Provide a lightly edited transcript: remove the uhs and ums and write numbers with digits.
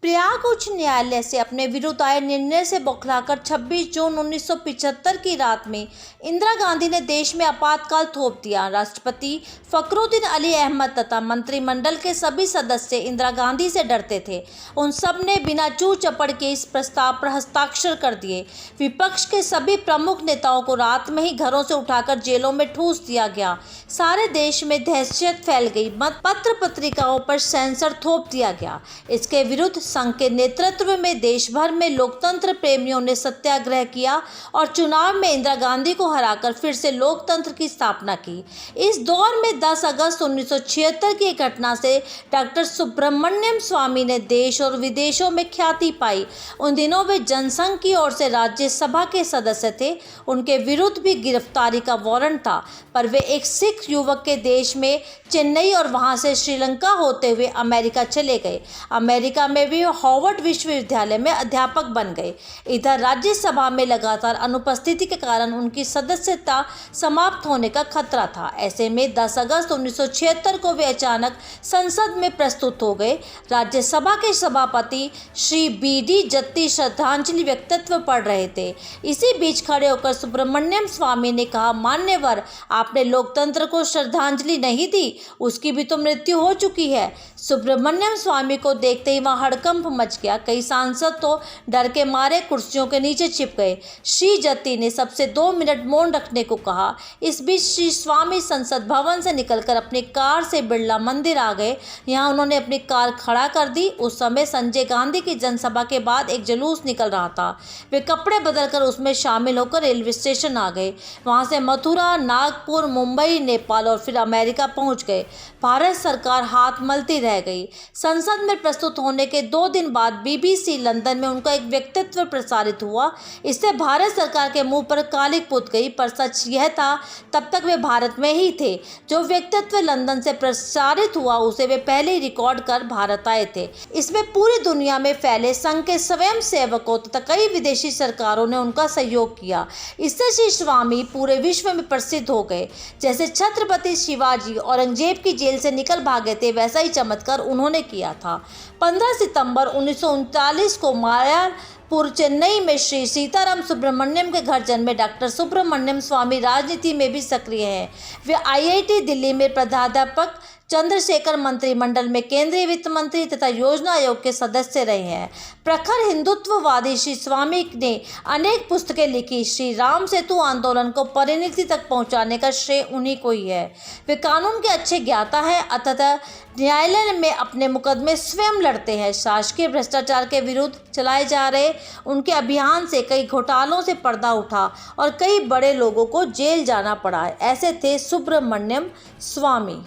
प्रयाग उच्च न्यायालय से अपने विरुद्ध आए निर्णय से बौखलाकर 26 जून 1975 की रात में इंदिरा गांधी ने देश में आपातकाल थोप दिया। राष्ट्रपति फखरुद्दीन अली अहमद तथा मंत्रिमंडल के सभी सदस्य इंदिरा गांधी से डरते थे। उन सब ने बिना चूं चपड़ के इस प्रस्ताव पर हस्ताक्षर कर दिए। विपक्ष के सभी प्रमुख नेताओं को रात में ही घरों से उठाकर जेलों में ठूस दिया गया। सारे देश में दहशत फैल गई। पत्र पत्रिकाओं पर सेंसर थोप दिया गया। इसके विरुद्ध संघ के नेतृत्व में देश भर में लोकतंत्र प्रेमियों ने सत्याग्रह किया और चुनाव में इंदिरा गांधी को हराकर फिर से लोकतंत्र की स्थापना की। इस दौर में 10 अगस्त 1976 की घटना से डॉक्टर सुब्रमण्यम स्वामी ने देश और विदेशों में ख्याति पाई। उन दिनों वे जनसंघ की ओर से राज्यसभा के सदस्य थे। उनके विरुद्ध भी गिरफ्तारी का वारंट था, पर वे एक सिख युवक के देश में चेन्नई और वहां से श्रीलंका होते हुए अमेरिका चले गए। अमेरिका में भी हार्वर्ड विश्वविद्यालय में अध्यापक बन गए। इधर राज्यसभा में लगातार अनुपस्थिति के कारण उनकी सदस्यता समाप्त होने का खतरा था। ऐसे में 10 अगस्त 1976 को वे अचानक संसद में प्रस्तुत हो गए। राज्यसभा के सभापति श्री बी.डी. जत्ती श्रद्धांजलि वक्तव्य पढ़ रहे थे। इसी बीच खड़े होकर सुब्रमण्यम स्वामी ने कहा, मान्यवर, आपने लोकतंत्र को श्रद्धांजलि नहीं दी, उसकी भी तो मृत्यु हो चुकी है। सुब्रमण्यम स्वामी को देखते ही वहां हड़कंप मच गया। कई सांसद तो डर के मारे कुर्सियों के नीचे छिप गए। श्री जत्ती ने सबसे 2 मिनट मौन रखने को कहा। इस बीच श्री स्वामी संसद भवन से निकलकर अपनी कार से बिरला मंदिर आ गए। यहाँ उन्होंने अपनी कार खड़ा कर दी। उस समय संजय गांधी की जनसभा के बाद एक जुलूस निकल रहा था। वे कपड़े बदलकर उसमें शामिल होकर रेलवे स्टेशन आ गए। वहां से मथुरा, नागपुर, मुंबई, नेपाल और फिर अमेरिका पहुंच गए। भारत सरकार हाथ मलती रह गई। संसद में प्रस्तुत होने के 2 दिन बाद BBC लंदन में उनका एक व्यक्तित्व प्रसारित हुआ। इससे भारत सरकार के मुंह पर कालिक पुत गई, पर सच यह था तब तक वे भारत में ही थे। जो व्यक्तित्व लंदन से प्रसारित हुआ उसे वे पहले ही रिकॉर्ड कर भारत आए थे। इसमें पूरी दुनिया में फैले संघ के स्वयं सेवकों तथा कई विदेशी सरकारों ने उनका सहयोग किया। इससे श्री स्वामी पूरे विश्व में प्रसिद्ध हो गए। जैसे छत्रपति शिवाजी औरंगजेब की जेल से निकल भागे थे, वैसा ही चमत्कार उन्होंने किया था। 15 सितंबर 1939 को मायापुर, चेन्नई में श्री सीताराम सुब्रमण्यम के घर जन्मे डॉक्टर सुब्रमण्यम स्वामी राजनीति में भी सक्रिय हैं। वे IIT दिल्ली में प्राध्यापक, चंद्रशेखर मंत्रिमंडल में केंद्रीय वित्त मंत्री तथा योजना आयोग के सदस्य रहे हैं। प्रखर हिंदुत्ववादी श्री स्वामी ने अनेक पुस्तकें लिखी। श्री राम सेतु आंदोलन को परिणति तक पहुंचाने का श्रेय उन्हीं को ही है। वे कानून के अच्छे ज्ञाता हैं, अतः न्यायालय में अपने मुकदमे स्वयं लड़ते हैं। शासकीय भ्रष्टाचार के विरुद्ध चलाए जा रहे उनके अभियान से कई घोटालों से पर्दा उठा और कई बड़े लोगों को जेल जाना पड़ा। ऐसे थे सुब्रमण्यम स्वामी।